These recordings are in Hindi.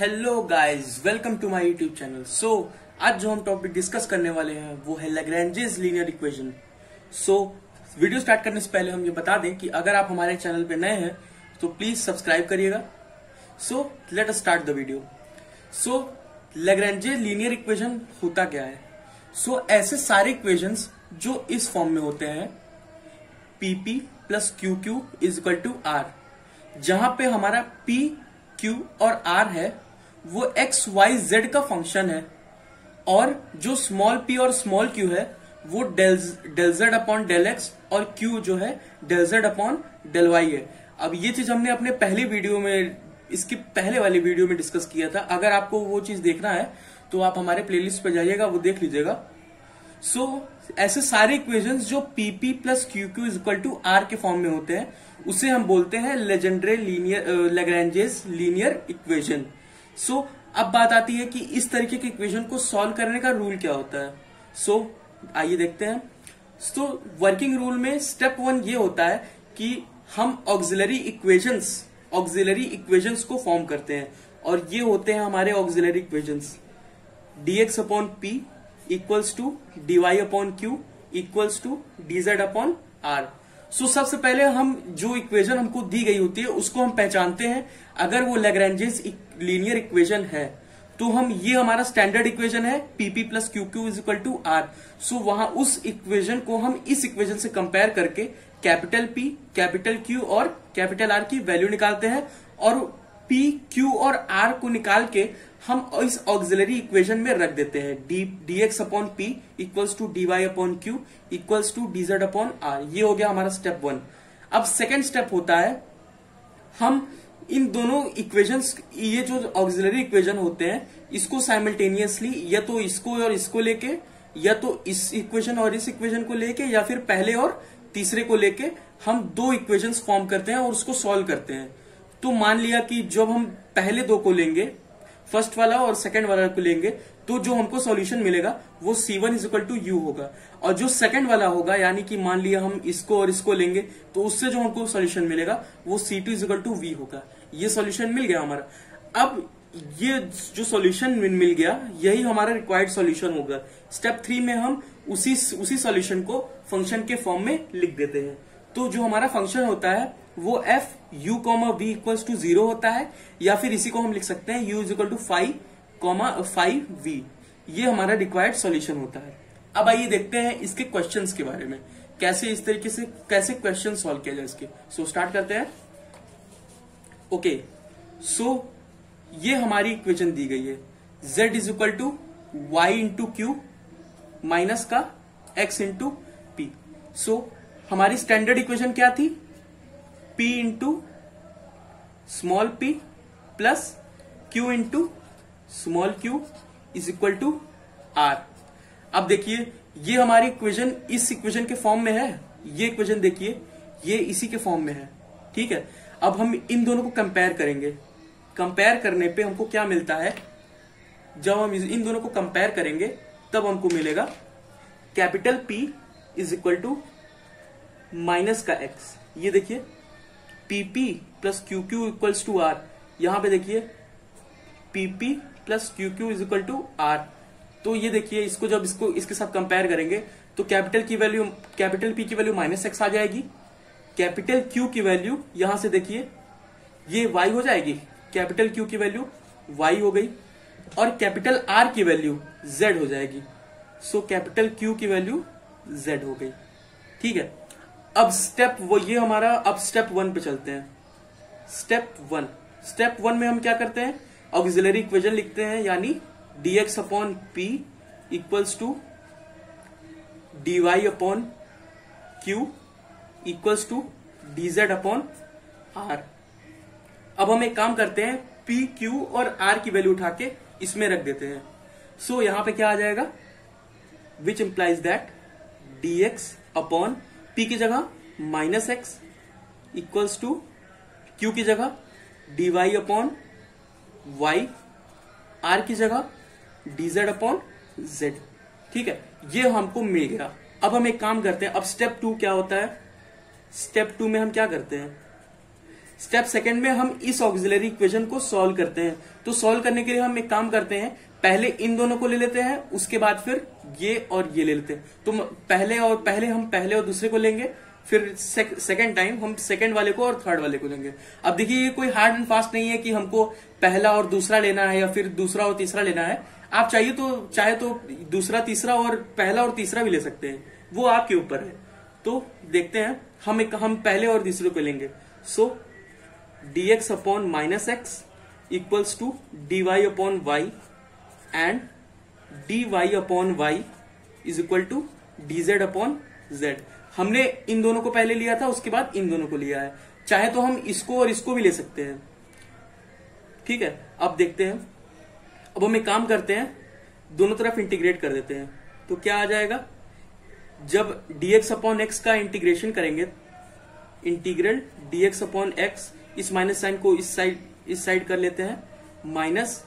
Hello guys, welcome to my YouTube channel. आज जो हम टॉपिक डिस्कस करने वाले हैं वो है Lagrange's linear equation. Video start करने से पहले हम ये बता दें कि अगर आप हमारे चैनल पे नए हैं तो प्लीज सब्सक्राइब करिएगा। Let us start the video. Lagrange's linear equation होता क्या है? ऐसे सारे इक्वेशंस जो इस फॉर्म में होते हैं, PP plus QQ is equal to R, जहां पे हमारा P, Q और R है वो x, y, z का फंक्शन है, और जो स्मॉल p और स्मॉल q है वो del z upon del X और q जो है del z upon del y है। अब ये चीज हमने अपने पहले वीडियो में, इसकी पहले वाली वीडियो में डिस्कस किया था। अगर आपको वो चीज देखना है तो आप हमारे प्लेलिस्ट पे जाइएगा, वो देख लीजिएगा। ऐसे सारे इक्वेशंस जो PP plus QQ is equal to R के फॉर्म में होते हैं उसे हम बोलते हैं लैग्रेंजेस लीनियर इक्वेशन। अब बात आती है कि इस तरीके के इक्वेशन को सॉल्व करने का रूल क्या होता है। आइए देखते हैं। वर्किंग रूल में स्टेप 1 ये होता है कि हम ऑक्सिलरी इक्वेशंस को फॉर्म करते हैं, और ये होते हैं हमारे auxiliary equations. dx upon p equals to dy upon q equals to dz upon r। सबसे पहले हम जो इक्वेशन हमको दी गई होती है उसको हम पहचानते हैं। अगर वो लैग्रेंजेस लीनियर इक्वेशन है तो हम, ये हमारा स्टैंडर्ड इक्वेशन है PP plus QQ is equal to R। वहां उस इक्वेशन को हम इस इक्वेशन से कंपेयर करके कैपिटल P, कैपिटल Q और कैपिटल R की वैल्यू निकालते हैं, और P, Q और R को निकाल के हम इस ऑक्सिलरी इक्वेशन में रख देते हैं। dx upon p equals to dy upon q equals to dz upon r। ये हो गया हमारा स्टेप 1। अब सेकेंड स्टेप होता है, हम इन दोनों इक्वेशंस, ये जो ऑक्सिलरी इक्वेशन होते हैं, इसको साइमल्टेनियसली या तो इसको और इसको लेके, या तो इस इक्वेशन और इस इक्वेशन को लेके, या फिर पहले और तीसरे को लेके हम दो इक्वेशंस फॉर्म करते हैं और उसको सॉल्व करते हैं। तो मान लिया कि जब हम पहले दो को लेंगे, फर्स्ट वाला और सेकंड वाला को लेंगे, तो जो हमको सॉल्यूशन मिलेगा वो C1 is equal to U होगा, और जो सेकंड वाला होगा, यानी कि मान लिया हम इसको और इसको लेंगे, तो उससे जो हमको सॉल्यूशन मिलेगा वो C2 is equal to V होगा। ये सॉल्यूशन मिल गया हमारा। अब ये जो सॉल्यूशन मिल गया, यही हमारा रिक्वायर्ड सॉल्यूशन होगा। स्टेप 3 में हम उसी सॉल्यूशन को फंक्शन के फॉर्म में लिख देते हैं। तो जो हमारा फंक्शन होता है वो f u v equals to 0 होता है, या फिर इसी को हम लिख सकते हैं u is equal to 5v। ये हमारा रिक्वायर्ड सॉल्यूशन होता है। अब आइए देखते हैं इसके क्वेश्चंस के बारे में, कैसे इस तरीके से कैसे क्वेश्चन सॉल्व किया जाए इसके। स्टार्ट करते हैं। ओके, ये हमारी इक्वेशन दी गई है, z is equal to y into Q minus का x इंटू पी। हमारी स्टैंडर्ड इक्वेशन क्या थी? P into small p plus Q into small q is equal to R। अब देखिए, ये हमारी इक्वेशन इस इक्वेशन के फॉर्म में है। ये इक्वेशन देखिए, ये इसी के फॉर्म में है, ठीक है। अब हम इन दोनों को कंपेयर करेंगे। कंपेयर करने पे हमको क्या मिलता है? जब हम इन दोनों को कंपेयर करेंगे तब हमको मिलेगा capital P is equal to minus का x। ये देखिए, PP plus QQ equals to R। यहां पे देखिए PP plus QQ is equal to R। तो ये देखिए, इसको जब इसके साथ कंपेयर करेंगे तो कैपिटल P की वैल्यू माइनस x आ जाएगी, कैपिटल Q की वैल्यू यहां से देखिए ये y हो जाएगी, कैपिटल Q की वैल्यू y हो गई, और कैपिटल R की वैल्यू z हो जाएगी। कैपिटल Q की वैल्यू z हो गई, ठीक है। अब ये हमारा, अब स्टेप 1 पे चलते हैं। स्टेप 1 में हम क्या करते हैं? ऑक्सिलरी इक्वेशन लिखते हैं, यानी dx upon p equals to dy upon q equals to dz upon r। अब हम एक काम करते हैं, p, q और r की वैल्यू उठा के इसमें रख देते हैं। यहां पे क्या आ जाएगा? Which implies that dx upon p की जगह minus X equals to q की जगह dy अपॉन y, r की जगह dz अपॉन z, ठीक है। ये हमको मिल गया। अब हम एक काम करते हैं, अब स्टेप 2 क्या होता है? स्टेप 2 में हम क्या करते हैं? स्टेप सेकंड में हम इस ऑक्सिलरी इक्वेशन को सॉल्व करते हैं। तो सॉल्व करने के लिए हम एक काम करते हैं, पहले इन दोनों को ले लेते हैं, उसके बाद फिर ये और ये ले लेते हैं। तो पहले हम पहले और दूसरे को लेंगे, फिर सेकंड टाइम हम सेकंड वाले को और थर्ड वाले को लेंगे। अब देखिए ये कोई हार्ड एंड फास्ट नहीं है कि हमको पहला और दूसरा लेना है या फिर दूसरा और तीसरा लेना है। आप चाहे तो दूसरा तीसरा और पहला और तीसरा भी ले सकते हैं, वो आपके ऊपर है। तो देखते हैं, हम पहले और तीसरे को लेंगे। So dx upon minus X equals to dy upon Y and dy upon Y is equal to dz upon z। हमने इन दोनों को पहले लिया था, उसके बाद इन दोनों को लिया है। चाहे तो हम इसको और इसको भी ले सकते हैं। ठीक है, अब देखते हैं। अब हम एक काम करते हैं, दोनों तरफ इंटीग्रेट कर देते हैं। तो क्या आ जाएगा, जब dx अपॉन एक्स का इंटीग्रेशन करेंगे, इंटीग्रल dx अपॉन एक्स, इस माइनस साइन को इस साइड कर लेते हैं, minus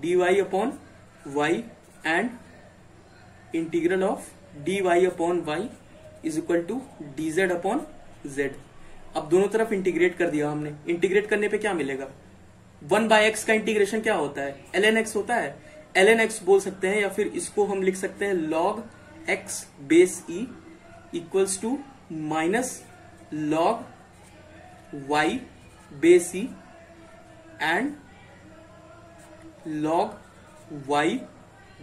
dy upon Y and integral of dy upon Y is equal to dz upon z। अब दोनों तरफ इंटीग्रेट कर दिया हमने। इंटीग्रेट करने पे क्या मिलेगा, 1/x का इंटीग्रेशन क्या होता है, ln x होता है। ln x बोल सकते हैं, या फिर इसको हम लिख सकते हैं log x base e equals to minus log y base e and log y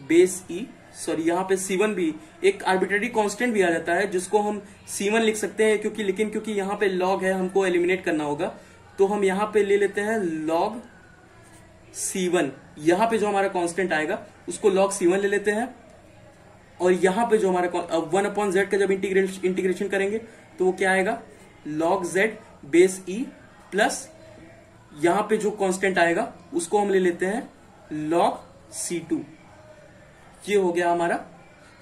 base e। Sorry, यहाँ पे C1 भी एक आर्बिट्रेरी कांस्टेंट भी आ जाता है, जिसको हम C1 लिख सकते हैं, क्योंकि यहाँ पे log है, हमको एलिमिनेट करना होगा। तो हम यहाँ पे ले लेते हैं log C1। यहाँ पे जो हमारा कांस्टेंट आएगा उसको log C1 ले लेते हैं, और यहाँ पे जो हमारा 1 अपॉन z का जब इंटीग्रेशन करेंगे तो वो क्या आएगा, log z base e plus यहाँ पे जो कांस्टेंट आएगा उसको हम ले लेते हैं log C2। ये हो गया हमारा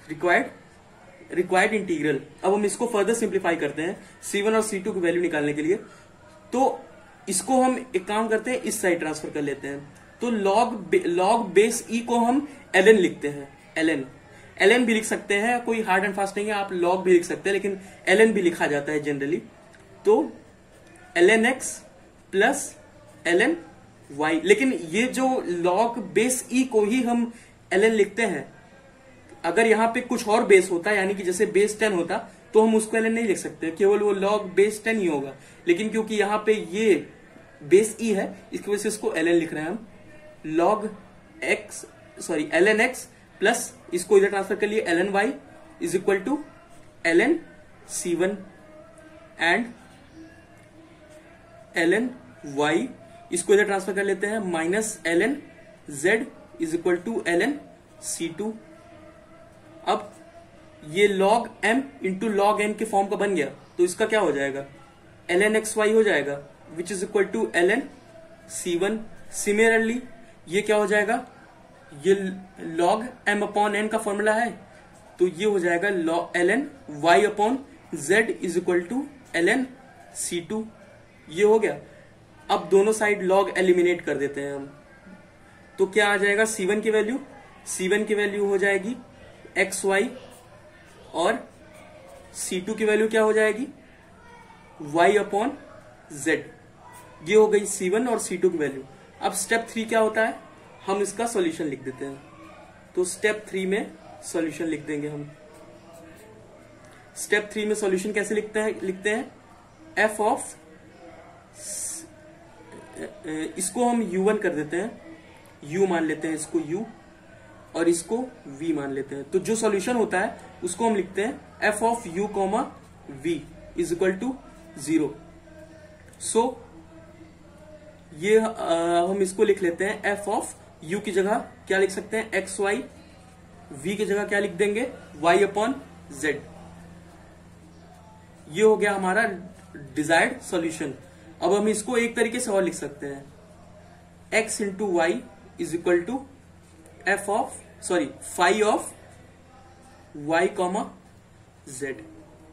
रिक्वायर्ड इंटीग्रल। अब हम इसको फर्दर सिंप्लीफाई करते हैं C1 और C2 की वैल्यू निकालने के लिए। तो इसको हम एक काम करते हैं, इस साइड ट्रांसफर कर लेते हैं। तो log बेस e को हम ln लिखते हैं, ln भी लिख सकते हैं, कोई हार्ड एंड फास्ट नहीं है, आप log भी लिख सकते हैं, लेकिन ln भी लिखा जाता है जनरली। तो ln x plus ln y, लेकिन ये जो log बेस e को ही हम ln लिखते हैं। अगर यहाँ पे कुछ और बेस होता, यानी कि जैसे बेस 10 होता, तो हम उसको ln नहीं लिख सकते, केवल वो log बेस 10 ही होगा। लेकिन क्योंकि यहाँ पे ये बेस e है, इसकी वजह से इसको ln लिख रहे हैं हम। ln x प्लस इसको इधर ट्रांसफर कर लिए ln y is equal to ln C1 and ln y, इसको इधर ट्रांसफर कर लेते हैं, minus ln z is equal to ln C2। अब ये log m into log n के फॉर्म का बन गया, तो इसका क्या हो जाएगा, ln xy हो जाएगा, which is equal to ln C1। Similarly ये क्या हो जाएगा, ये log m अपॉन n का फॉर्मूला है, तो ये हो जाएगा ln y upon z is equal to ln C2। ये हो गया। अब दोनों साइड log एलिमिनेट कर देते हैं हम, तो क्या आ जाएगा, C1 की वैल्यू हो जाएगी xy, और C2 की वैल्यू क्या हो जाएगी, y अपॉन z। ये हो गई C1 और C2 की वैल्यू। अब स्टेप 3 क्या होता है, हम इसका सॉल्यूशन लिख देते हैं। तो स्टेप 3 में सॉल्यूशन लिख देंगे हम। स्टेप 3 में सॉल्यूशन कैसे लिखते हैं, f ऑफ, इसको हम u1 कर देते हैं, u मान लेते हैं इसको u, और इसको v मान लेते हैं। तो जो सॉल्यूशन होता है उसको हम लिखते हैं f of u comma v is equal to 0। So ये हम इसको लिख लेते हैं, f ऑफ u की जगह क्या लिख सकते हैं, xy, v की जगह क्या लिख देंगे, y अपॉन z। ये हो गया हमारा डिजायर्ड सॉल्यूशन। अब हम इसको एक तरीके से और लिख सकते हैं, x into Y is equal to phi of y comma z,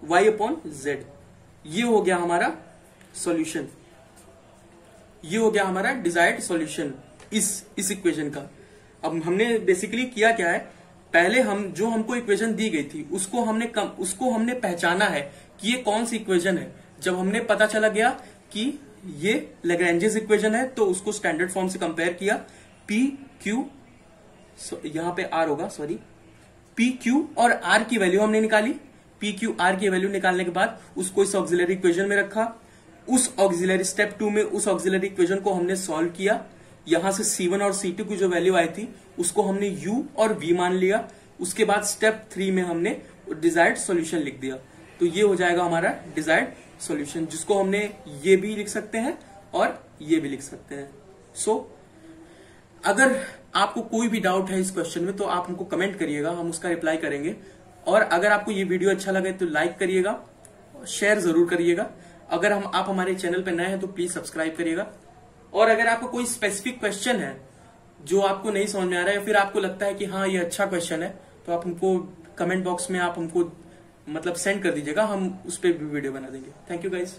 y upon z। ये हो गया हमारा सॉल्यूशन, ये हो गया हमारा डिजायर्ड सॉल्यूशन इस इक्वेशन का। अब हमने बेसिकली किया क्या है, पहले जो हमको इक्वेशन दी गई थी उसको हमने पहचाना है कि ये कौन सी इक्वेशन है। जब हमने पता चला गया कि ये लैग्रेंजेस इक्वेशन है, तो उसको स्टैंडर्ड फॉर्म से कंपेयर किया, पी क्यू, यहां पे आर होगा, सॉरी, पी क्यू और आर की वैल्यू हमने निकाली। पी क्यू आर की वैल्यू निकालने के बाद उसको इस ऑक्सिलरी इक्वेशन में रखा। उस ऑक्सिलरी स्टेप 2 में उस ऑक्सिलरी इक्वेशन को हमने सॉल्व किया। यहां से C1 और C2 की जो वैल्यू आई थी उसको हमने U और V मान लिया। उसके बाद स्टेप 3 में हमने डिजायर्ड सॉल्यूशन लिख दिया। तो ये हो जाएगा हमारा डिजायर्ड सॉल्यूशन, जिसको हमने ये भी लिख सकते हैं और ये भी लिख सकते हैं। सो अगर आपको कोई भी डाउट है इस क्वेश्चन में तो आप हमको कमेंट करिएगा, हम उसका रिप्लाई करेंगे। और अगर आपको ये वीडियो अच्छा लगे तो लाइक करिएगा, शेयर जरूर करिएगा। अगर आप हमारे चैनल पर नए हैं तो प्लीज सब्सक्राइब करिएगा। और अगर आपको कोई स्पेसिफिक क्वेश्चन है जो आपको नहीं समझ में आ रहा है या फिर आपको लगता है कि हाँ ये अच्छा क्वेश्चन है, तो आप हमको कमेंट बॉक्स में आप हमको मतलब सेंड कर दीजिएगा, हम उस पर भी वीडियो बना देंगे। Thank you guys.